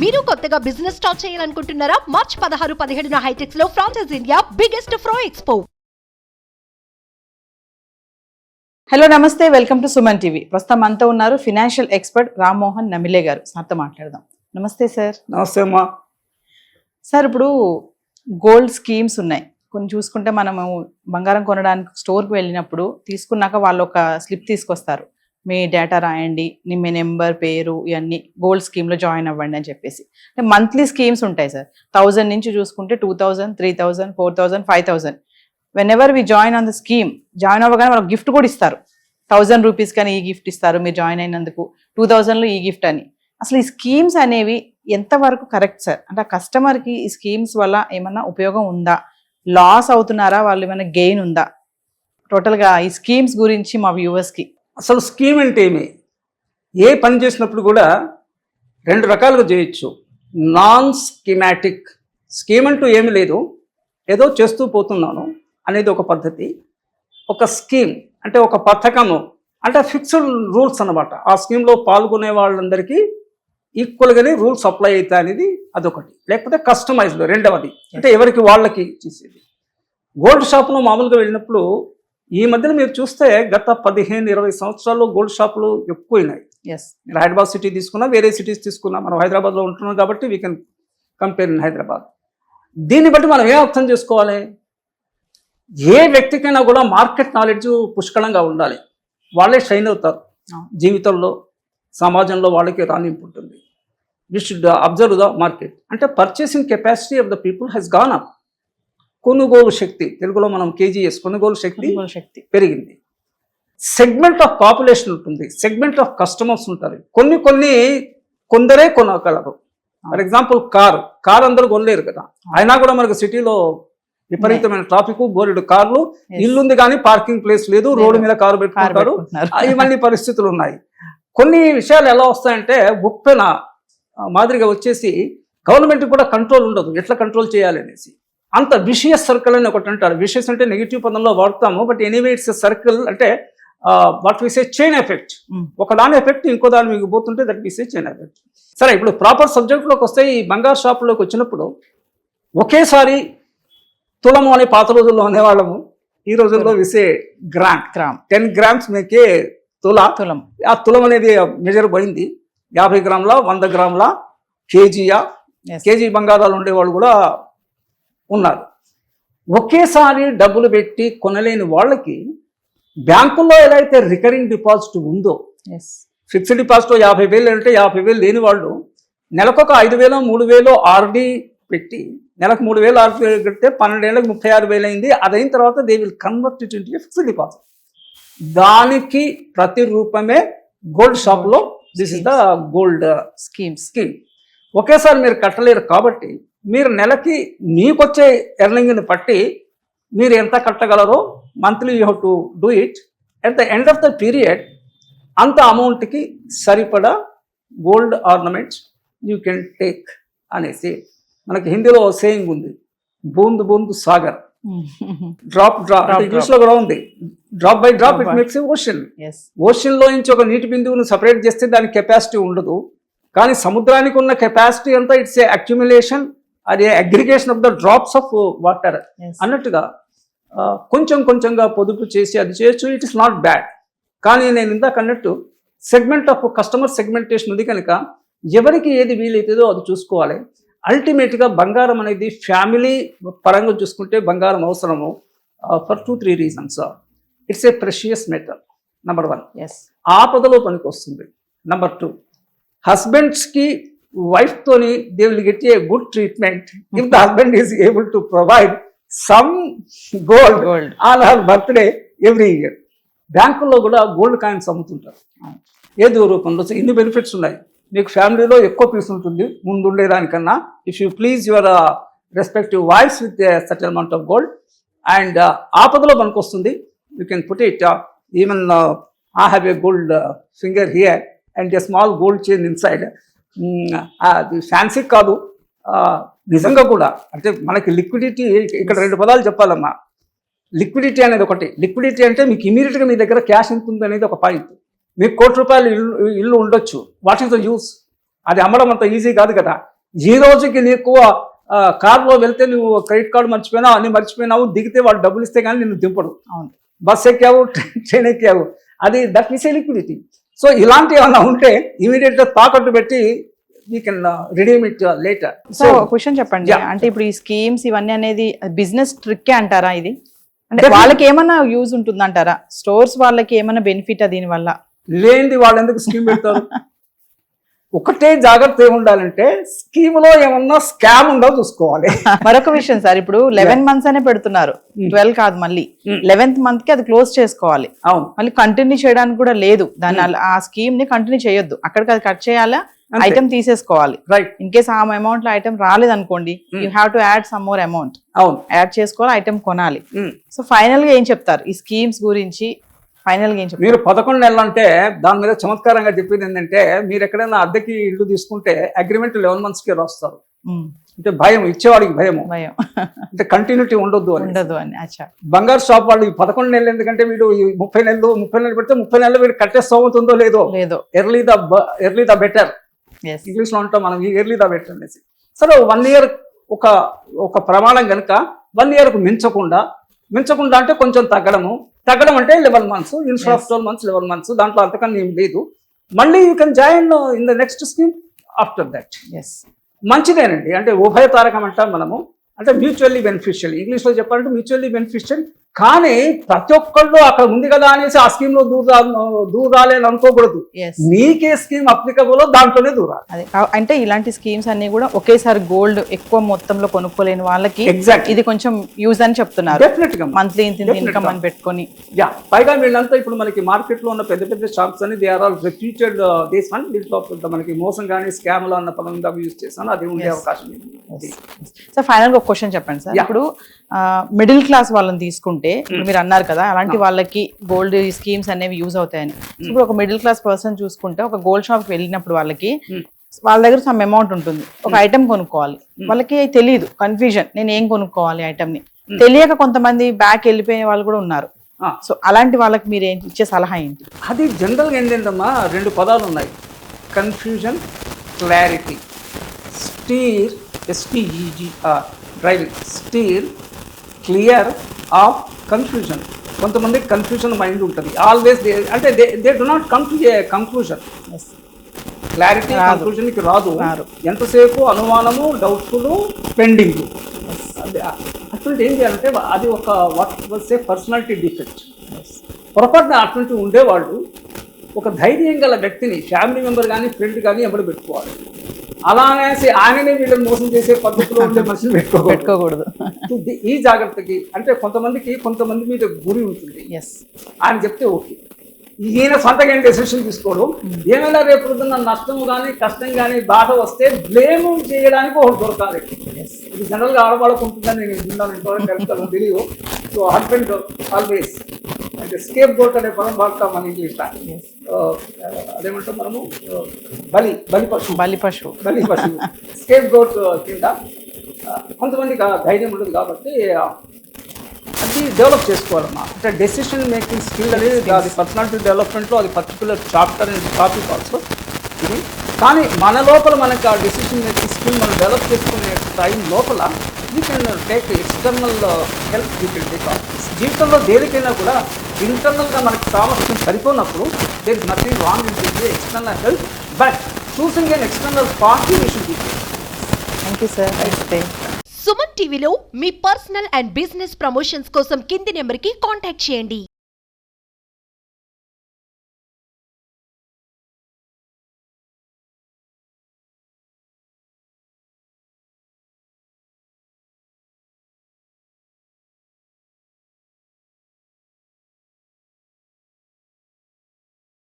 మీరు కొత్తగా business start చేయాలనుకుంటున్నారా? మార్చ్ 16-17 హైటెక్స్ లో franchise India biggest ఫ్రో expo. Hello నమస్తే, వెల్కమ్ టు సుమన్ టీవీ. ప్రస్తుతం మనతో ఉన్నారు ఫినాన్షియల్ ఎక్స్పర్ట్ రామ్మోహన్ నమిలే గారు. సార్తో మాట్లాడదాం. నమస్తే సార్. నమస్తే అమ్మా. సార్, ఇప్పుడు గోల్డ్ స్కీమ్స్ ఉన్నాయి కొన్ని. చూసుకుంటే మనము బంగారం కొనడానికి స్టోర్కి వెళ్ళినప్పుడు తీసుకున్నాక వాళ్ళు ఒక స్లిప్ తీసుకొస్తారు, మీ డేటా రాయండి, మీ నెంబర్, పేరు, ఇవన్నీ గోల్డ్ స్కీమ్లో జాయిన్ అవ్వండి అని చెప్పేసి. అంటే మంత్లీ స్కీమ్స్ ఉంటాయి సార్. 1000 నుంచి చూసుకుంటే 2000, 3000, 4000, 5000. Whenever we join on the scheme, join అవ్వగానే వాళ్ళకి గిఫ్ట్ కూడా ఇస్తారు. 1000 రూపీస్ కానీ ఈ గిఫ్ట్ ఇస్తారు మీరు జాయిన్ అయినందుకు, 2000లో ఈ గిఫ్ట్ అని. అసలు ఈ స్కీమ్స్ అనేవి ఎంతవరకు కరెక్ట్ సార్? అంటే ఆ కస్టమర్కి ఈ స్కీమ్స్ వల్ల ఏమన్నా ఉపయోగం ఉందా, లాస్ అవుతున్నారా, వాళ్ళు ఏమైనా గెయిన్ ఉందా? టోటల్గా ఈ స్కీమ్స్ గురించి మా వ్యూవర్స్కి. అసలు స్కీమ్ అంటే ఏమి? ఏ పని చేసినప్పుడు కూడా 2 రకాలుగా చేయొచ్చు. నాన్ స్కీమాటిక్ స్కీమ్ అంటూ ఏమి లేదు, ఏదో చేస్తూ పోతున్నాను అనేది ఒక పద్ధతి. ఒక స్కీమ్ అంటే ఒక పథకము, అంటే ఫిక్స్డ్ రూల్స్ అన్నమాట. ఆ స్కీమ్లో పాల్గొనే వాళ్ళందరికీ ఈక్వల్గానే రూల్స్ అప్లై అవుతాయి అనేది అదొకటి. లేకపోతే కస్టమైజ్డ్ రెండవది, అంటే ఎవరికి వాళ్ళకి చేసేది. గోల్డ్ షాప్లో మామూలుగా వెళ్ళినప్పుడు ఈ మధ్యన మీరు చూస్తే గత 15-20 సంవత్సరాల్లో గోల్డ్ షాపులు ఎక్కువైనాయి. మీరు హైదరాబాద్ సిటీ తీసుకున్నా, వేరే సిటీస్ తీసుకున్నా, మనం హైదరాబాద్లో ఉంటున్నాం కాబట్టి we can compare in Hyderabad. దీన్ని బట్టి మనం ఏం అర్థం చేసుకోవాలి? ఏ వ్యక్తికైనా కూడా మార్కెట్ నాలెడ్జ్ పుష్కలంగా ఉండాలి. వాళ్ళే షైన్ అవుతారు జీవితంలో, సమాజంలో వాళ్ళకి రాణింపు ఉంటుంది. We should observe the market. అంటే purchasing capacity of the people has gone up. కొనుగోలు శక్తి, తెలుగులో మనం కేజీఎస్, కొనుగోలు శక్తి పెరిగింది. సెగ్మెంట్ ఆఫ్ పాపులేషన్ ఉంటుంది, సెగ్మెంట్ ఆఫ్ కస్టమర్స్ ఉంటారు. కొందరే కొనగలరు. ఫర్ ఎగ్జాంపుల్ కార్ అందరూ కొనలేరు కదా. అయినా కూడా మనకు సిటీలో విపరీతమైన ట్రాఫిక్, బోలెడు కార్లు, ఇల్లుంది కానీ పార్కింగ్ ప్లేస్ లేదు, రోడ్డు మీద కారు పెట్టుకుంటారు. ఇవన్నీ పరిస్థితులు ఉన్నాయి. కొన్ని విషయాలు ఎలా వస్తాయంటే ఉప్పెన మాదిరిగా వచ్చేసి గవర్నమెంట్ కూడా కంట్రోల్ ఉండదు, ఎట్లా కంట్రోల్ చేయాలి అనేసి. అంత విషియస్ సర్కిల్ అని ఒకటి అంటారు. విషియస్ అంటే నెగిటివ్ పదంలో వాడతాము, బట్ ఎనీవే ఇట్స్ సర్కిల్. అంటే what we say chain effect. ఒక దాని ఎఫెక్ట్ ఇంకో దాని మీకు పోతుంటే that we say chain effect. సరే, ఇప్పుడు ప్రాపర్ సబ్జెక్ట్లోకి వస్తే ఈ బంగారు షాపులోకి వచ్చినప్పుడు ఒకేసారి తులము అనే పాత రోజుల్లో అనేవాళ్ళము. ఈ రోజుల్లో విసే గ్రామ్ 10 grams మేకే తులం. ఆ తులం అనేది మెజర్ పోయింది. 50 గ్రాముల, 100 గ్రాముల, కేజీయా, కేజీ బంగారాలు ఉండేవాళ్ళు కూడా ఉన్నారు. ఒకేసారి డబ్బులు పెట్టి కొనలేని వాళ్ళకి బ్యాంకుల్లో ఎలా అయితే రికరింగ్ డిపాజిట్ ఉందో, ఫిక్స్డ్ డిపాజిట్ 50,000 అంటే 50,000 లేని వాళ్ళు నెలకొక 5,000, 3,000 ఆర్డీ పెట్టి నెలకు 3,000 ఆర్డీ కడితే 12 ఏళ్ళకి 36,000 అయింది. అదైన తర్వాత they will convert it into fixed deposit. దానికి ప్రతి రూపమే గోల్డ్ షాప్లో this is the gold scheme. ఒకేసారి మీరు కట్టలేరు కాబట్టి మీరు నెలకి మీకొచ్చే ఎర్నింగ్ని బట్టి మీరు ఎంత కట్టగలరో monthly you have to do it. At the end of the period అంత అమౌంట్కి సరిపడా gold ornaments you can take అనేసి మనకి హిందీలో సేయింగ్ ఉంది, బూంద్ బూంద్ సాగర్, డ్రాప్ ఇంగ్లీష్లో కూడా ఉంది. Drop by drop it makes a ocean. ఓషన్లో నుంచి ఒక నీటి బిందువును సపరేట్ చేస్తే దానికి కెపాసిటీ ఉండదు, కానీ సముద్రానికి ఉన్న కెపాసిటీ అంతా ఇట్స్ ఏ అక్యుములేషన్, అది aggregation of the drops of water అన్నట్టుగా కొంచెం కొంచెంగా పొదుపు చేసి అది చేయొచ్చు. It is not bad. కానీ నేను ఇందాక అన్నట్టు సెగ్మెంట్ ఆఫ్ కస్టమర్ సెగ్మెంటేషన్ ఉంది కనుక ఎవరికి ఏది వీలైతుందో అది చూసుకోవాలి. అల్టిమేట్గా బంగారం అనేది ఫ్యామిలీ పరంగా చూసుకుంటే బంగారం అవసరము for 2-3 reasons. It's a precious metal, number 1. ఆపదలో పనికి వస్తుంది. నెంబర్ 2, హస్బెండ్స్కి వైఫ్తోని they will get a good treatment if the husband is able to provide some gold on her birthday every year. బ్యాంకుల్లో కూడా గోల్డ్ కాయిన్స్ అమ్ముతుంటారు ఏదో రూపంలో. ఇన్ని బెనిఫిట్స్ ఉన్నాయి. మీకు ఫ్యామిలీలో ఎక్కువ పీస్ ఉంటుంది ముందు ఉండేదానికన్నా. If you please your respective wives with certain amount of gold and ఆపదలో మనకు వస్తుంది. You can put it even I have a gold finger here and a small gold chain inside. అది ఫ్యాన్సీ కాదు, నిజంగా కూడా. అంటే మనకి లిక్విడిటీ ఇక్కడ 2 పదాలు చెప్పాలమ్మా. లిక్విడిటీ అనేది ఒకటి. లిక్విడిటీ అంటే మీకు ఇమీడియట్గా మీ దగ్గర క్యాష్ ఎంత ఉంది అనేది ఒక పాయింట్. మీకు ₹1 ఇల్లు ఉండొచ్చు. What is the use? అది అమ్మడం అంత ఈజీ కాదు కదా. ఈ రోజుకి నీకు కార్లో వెళ్తే నువ్వు క్రెడిట్ కార్డు మర్చిపోయినావు, అన్ని మర్చిపోయినావు, దిగితే వాడు డబ్బులు ఇస్తే కానీ నిన్ను దింపడు. అవును. బస్ ఎక్కావు, ట్రైన్ ఎక్కావు, అది that is a liquidity. So ఇలాంటివి ఏమన్నా ఉంటే ఇమీడియట్గా తాకట్టు పెట్టి we can redeem it later. So question చెప్పండి, అంటే ఇప్పుడు ఈ స్కీమ్స్ ఇవన్నీ అనేది బిజినెస్ ట్రిక్కే అంటారా ఇది? అంటే వాళ్ళకి ఏమన్నా యూజ్ ఉంటుందంటారా? స్టోర్స్ వాళ్ళకి ఏమన్నా బెనిఫిట్ దీని వల్ల? లేనిది వాళ్ళు ఎందుకు స్కీమ్ పెడతారు? ఒకటే జాగ్రత్త ఏముండాలంటే స్కీమ్ లో ఏమన్నా స్కామ్ ఉండో చూసుకోవాలి. మరొక విషయం సార్, ఇప్పుడు 11 months అనే పెడుతున్నారు, 12 కాదు, మళ్ళీ 11th month కి అది క్లోజ్ చేసుకోవాలి. అవును. మళ్ళీ కంటిన్యూ చేయడానికి కూడా లేదు దాన్ని, ఆ స్కీమ్ ని కంటిన్యూ చేయొద్దు, అక్కడికి అది కట్ చేయాలా, ఐటమ్ తీసేసుకోవాలి. రైట్. ఇన్ కేస్ ఆ అమౌంట్ లో ఐటమ్ రాలేదు అనుకోండి, you have to add some more amount. అవును, యాడ్ చేసుకోవాలి, ఐటమ్ కొనాలి. సో ఫైనల్ గా ఏం చెప్తారు ఈ స్కీమ్స్ గురించి? ఫైనల్ గా ఏం చెప్తారు? మీరు 11 నెలలు అంటే దాని మీద చమత్కారంగా చెప్పింది ఏంటంటే, మీరు ఎక్కడైనా అద్దెకి ఇల్లు తీసుకుంటే అగ్రిమెంట్ 11 months కి రాస్తారు. అంటే భయం, ఇచ్చేవాడికి భయము, భయం, అంటే కంటిన్యూటీ ఉండొద్దు అని. అచ్చా. బంగారు షాప్ వాళ్ళు 11 నెలలు ఎందుకంటే వీడు 30 నెలలు పెడితే 30 నెలలు వీడు కట్టే స్తోమతుందో లేదో. ఎర్లీ ద బెటర్, ఇంగ్లీష్ లో ఉంటాం మనం, ఎర్లీ ద బెటర్ అనేసి. సరే 1 year ఒక ప్రమాణం కనుక 1 year మించకుండా అంటే కొంచెం తగ్గడం అంటే 11 months, instead of 12 months 11 months, దాంట్లో అంతకన్నా ఏం లేదు. మళ్ళీ you can join in the next scheme after that. మంచిదేనండి, అంటే ఉభయతారకం అంటాం మనము, అంటే మ్యూచువల్లీ బెనిఫిషియల్. ఇంగ్లీష్లో చెప్పాలంటే మ్యూచువల్లీ బెనిఫిషియల్. కానీ ప్రతి ఒక్కళ్ళు అక్కడ ఉంది కదా అనేసి ఆ స్కీమ్ లో దూరాలి అని అనుకోకూడదు. నీకే స్కీమ్ అప్లికబుల్ దాంట్లోనే దూరాలి. అంటే ఇలాంటి స్కీమ్స్ అన్ని కూడా ఒకేసారి గోల్డ్ ఎక్కువ మొత్తంలో కొనుక్కోలేని వాళ్ళకి ఇది కొంచెం యూజ్ అని చెప్తున్నారు. డెఫినెట్ గా మంత్లీ ఇన్కమ్ అని పెట్టుకొని. పైగా వీళ్ళంతా ఇప్పుడు మనకి మార్కెట్ లో ఉన్న పెద్ద షాప్స్ అని they are all reputed these one. దీంట్లో మనకి మోసం కానీ స్కామ్ లో అన్న పదంగా యూజ్ చేస్తాను, అది ఉండే అవకాశం ఉంది. సార్ ఫైనల్ గా ఒక క్వశ్చన్ చెప్పండి సార్, ఇప్పుడు మిడిల్ క్లాస్ వాళ్ళని తీసుకుంటే మీరు అన్నారు కదా అలాంటి వాళ్ళకి గోల్డ్ స్కీమ్స్ అనేవి యూజ్ అవుతాయని. ఇప్పుడు ఒక మిడిల్ క్లాస్ పర్సన్ చూసుకుంటే ఒక గోల్డ్ షాప్ కి వెళ్ళినప్పుడు వాళ్ళ దగ్గర సమ్ అమౌంట్ ఉంటుంది, ఒక ఐటమ్ కొనుక్కోవాలి, వాళ్ళకి తెలియదు, కన్ఫ్యూజన్, నేను ఏం కొనుక్కోవాలి ఐటమ్ ని తెలియక కొంతమంది బ్యాక్ వెళ్ళిపోయే వాళ్ళు కూడా ఉన్నారు. సో అలాంటి వాళ్ళకి మీరు ఇచ్చే సలహా ఏంటి? అది జనరల్గా ఏంటంటమ్మా, 2 పదాలు ఉన్నాయి, confusion, clarity. Steer, STEER, driving, steer clear of confusion. కొంతమందికి కన్ఫ్యూజన్ మైండ్ ఉంటుంది ఆల్వేస్, అంటే they do not come to a conclusion. Clarity కంక్లూజన్కి రాదు, ఎంతసేపు అనుమానము, డౌట్ఫుల్, పెండింగ్. అటువంటి ఏం చేయాలంటే అది ఒక what was a personality defect. పొరపాటున అటువంటి ఉండేవాళ్ళు ఒక ధైర్యం గల వ్యక్తిని, ఫ్యామిలీ మెంబర్ కానీ ఫ్రెండ్ కానీ ఎవరు పెట్టుకోవాలి. అలా అనేసి ఆయననే వీళ్ళని మోసం చేసే పద్ధతిలో ఉండే మనుషులు పెట్టుకోకూడదు. ఈ జాగ్రత్తకి, అంటే కొంతమంది మీద గురి ఉంటుంది, ఆయన చెప్తే ఓకే, ఈయన సొంతగా డెసిషన్ తీసుకోవడం. ఏమైనా రేపు పొద్దున్న నష్టం కానీ కష్టం కానీ బాధ వస్తే బ్లేమ్ చేయడానికి ఒకటి దొరకాలి. ఇది జనరల్గా ఆడవాళ్ళకు ఉంటుందని నేను విన్నాను, ఇంతవరకు కరెక్ట్గా తెలియదు. సో హస్బెండ్ ఆల్వేస్ అంటే స్కేప్ గోట్ అనే పదం వాడతాం మన ఇంగ్లీష్. అదేమంటాం మనము, బలి పశువు స్కేప్ గోట్ కింద. కొంతమందికి ధైర్యం ఉండదు కాబట్టి అది డెవలప్ చేసుకోవాలన్నమాట. అంటే డెసిషన్ మేకింగ్ స్కిల్ అనేది అది పర్సనాలిటీ డెవలప్మెంట్లో అది particular chapter and topic also ఇది. కానీ మన లోపల మనకి ఆ డెసిషన్ మేకింగ్ స్కిల్ మనం డెవలప్ చేసుకునే టైం లోపల you can take external help. You can take జీవితంలో దేనికైనా కూడా ఇంటర్నల్గా మనకి సామర్థ్యం సరిపోయినప్పుడు there is nothing wrong in the external help, but choosing an external contribution. Thank you sir. Suman టీవీలో మీ పర్సనల్ అండ్ బిజినెస్ ప్రమోషన్స్ కోసం కింది నెంబర్కి కాంటాక్ట్ చేయండి.